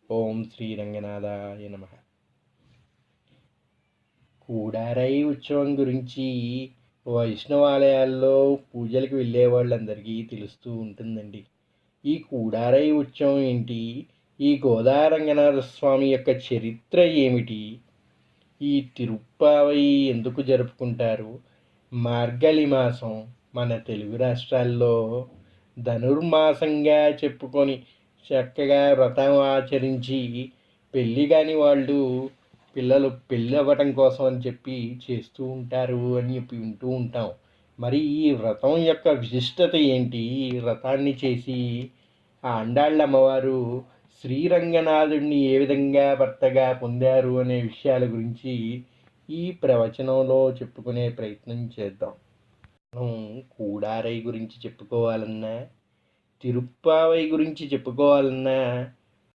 ఓం శ్రీ రంగనాథాయ నమ. కూడారై ఉత్సవం గురించి వైష్ణవాలయాల్లో పూజలకు వెళ్ళే వాళ్ళందరికీ తెలుస్తూ ఉంటుందండి. ఈ కూడారై ఉత్సవం ఏంటి, ఈ గోదారంగనాథ స్వామి యొక్క చరిత్ర ఏమిటి, ఈ తిరుప్పావై ఎందుకు జరుపుకుంటారు, మార్గళి మాసం మన తెలుగు రాష్ట్రాల్లో ధనుర్మాసంగా చెప్పుకొని చక్కగా వ్రతం ఆచరించి పెళ్ళి కాని వాళ్ళు పిల్లలు పెళ్ళి అవ్వటం కోసం అని చెప్పి చేస్తూ ఉంటారు అని చెప్పి వింటూ ఉంటాం. మరి ఈ వ్రతం యొక్క విశిష్టత ఏంటి, ఈ వ్రతాన్ని చేసి ఆ అండాళ్ళ అమ్మవారు శ్రీరంగనాథుడిని ఏ విధంగా భర్తగా పొందారు అనే విషయాల గురించి ఈ ప్రవచనంలో చెప్పుకునే ప్రయత్నం చేద్దాం. మనం కూడారై గురించి చెప్పుకోవాలన్నా, తిరుప్పావై గురించి చెప్పుకోవాలన్నా